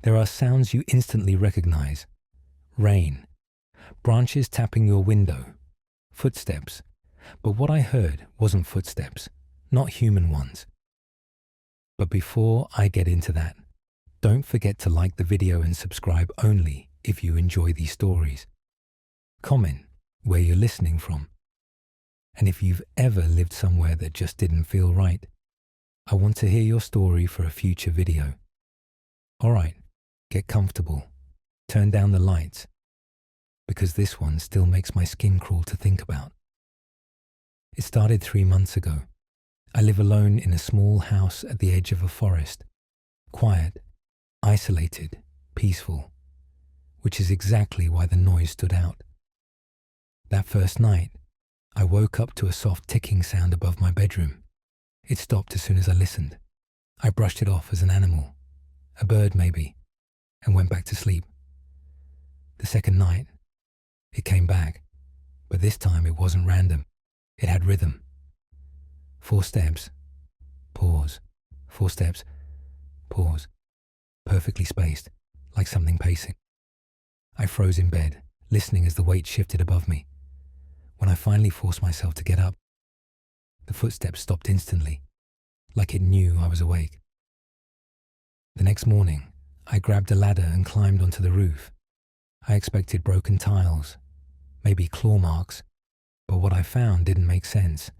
There are sounds you instantly recognize. Rain, branches tapping your window, footsteps. But what I heard wasn't footsteps, not human ones. But before I get into that, don't forget to like the video and subscribe only if you enjoy these stories. Comment where you're listening from. And if you've ever lived somewhere that just didn't feel right, I want to hear your story for a future video. Alright, get comfortable, turn down the lights, because this one still makes my skin crawl to think about. It started 3 months ago. I live alone in a small house at the edge of a forest. Quiet, isolated, peaceful, which is exactly why the noise stood out. That first night, I woke up to a soft ticking sound above my bedroom. It stopped as soon as I listened. I brushed it off as an animal, a bird maybe, and went back to sleep. The second night, it came back, but this time it wasn't random. It had rhythm. 4 steps, pause, 4 steps, pause, perfectly spaced, like something pacing. I froze in bed, listening as the weight shifted above me. When I finally forced myself to get up, the footsteps stopped instantly, like it knew I was awake. The next morning, I grabbed a ladder and climbed onto the roof. I expected broken tiles, maybe claw marks, but what I found didn't make sense.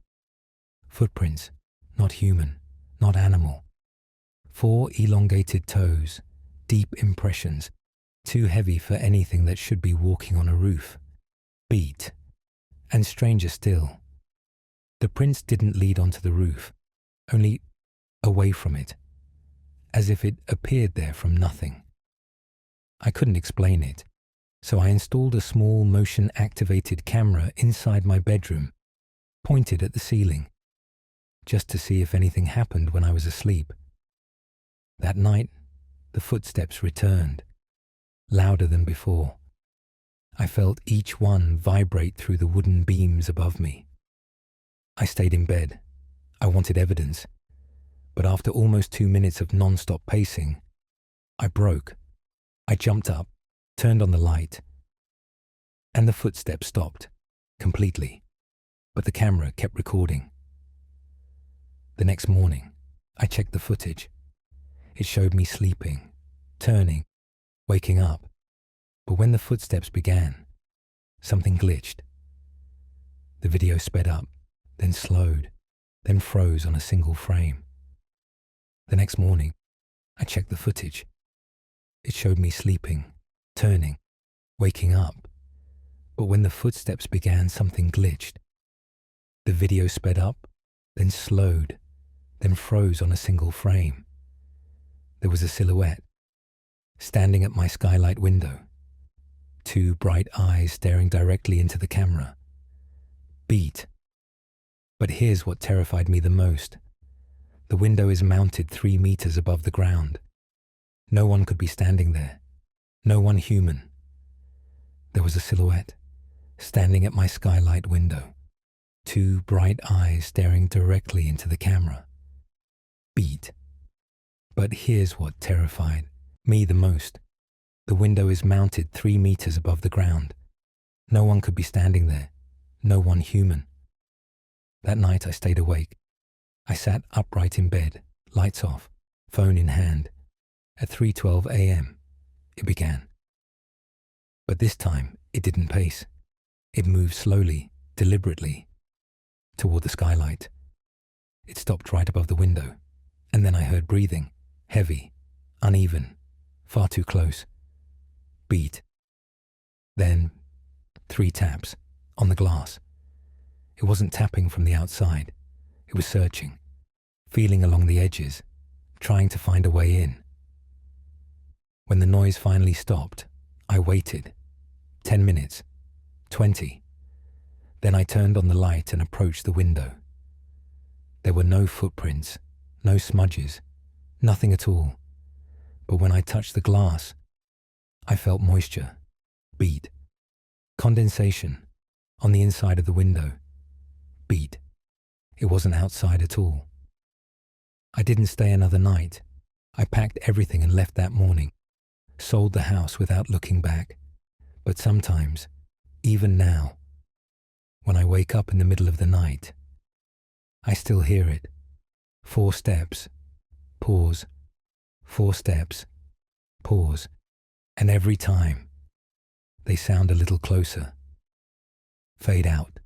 Footprints, not human, not animal. 4 elongated toes, deep impressions, too heavy for anything that should be walking on a roof. Beat. And stranger still, the prints didn't lead onto the roof, only away from it, as if it appeared there from nothing. I couldn't explain it, so I installed a small motion-activated camera inside my bedroom, pointed at the ceiling, just to see if anything happened when I was asleep. That night, the footsteps returned, louder than before. I felt each one vibrate through the wooden beams above me. I stayed in bed. I wanted evidence. But after almost 2 minutes of non-stop pacing, I broke. I jumped up, turned on the light, and the footsteps stopped, completely. But the camera kept recording. The next morning, I checked the footage. It showed me sleeping, turning, waking up. But when the footsteps began, something glitched. The video sped up, then slowed, then froze on a single frame. The next morning, I checked the footage. It showed me sleeping, turning, waking up. But when the footsteps began, something glitched. The video sped up, then slowed, then froze on a single frame. There was a silhouette, standing at my skylight window. 2 bright eyes staring directly into the camera. Beat. But here's what terrified me the most. The window is mounted 3 meters above the ground. No one could be standing there. No one human. There was a silhouette, standing at my skylight window. 2 bright eyes staring directly into the camera. Beat. But here's what terrified me the most. The window is mounted 3 meters above the ground. No one could be standing there. No one human. That night I stayed awake. I sat upright in bed, lights off, phone in hand. At 3:12 a.m., it began. But this time, it didn't pace. It moved slowly, deliberately, toward the skylight. It stopped right above the window, and then I heard breathing, heavy, uneven, far too close. Beat. Then 3 taps on the glass. It wasn't tapping from the outside. It was searching, feeling along the edges, trying to find a way in. When the noise finally stopped, I waited. 10 minutes, 20. Then I turned on the light and approached the window. There were no footprints, no smudges, nothing at all. But when I touched the glass, I felt moisture, beat, condensation on the inside of the window, beat. It wasn't outside at all. I didn't stay another night. I packed everything and left that morning. sold the house without looking back. But sometimes, even now, when I wake up in the middle of the night, I still hear it. 4 steps, pause, 4 steps, pause, and every time they sound a little closer, fade out.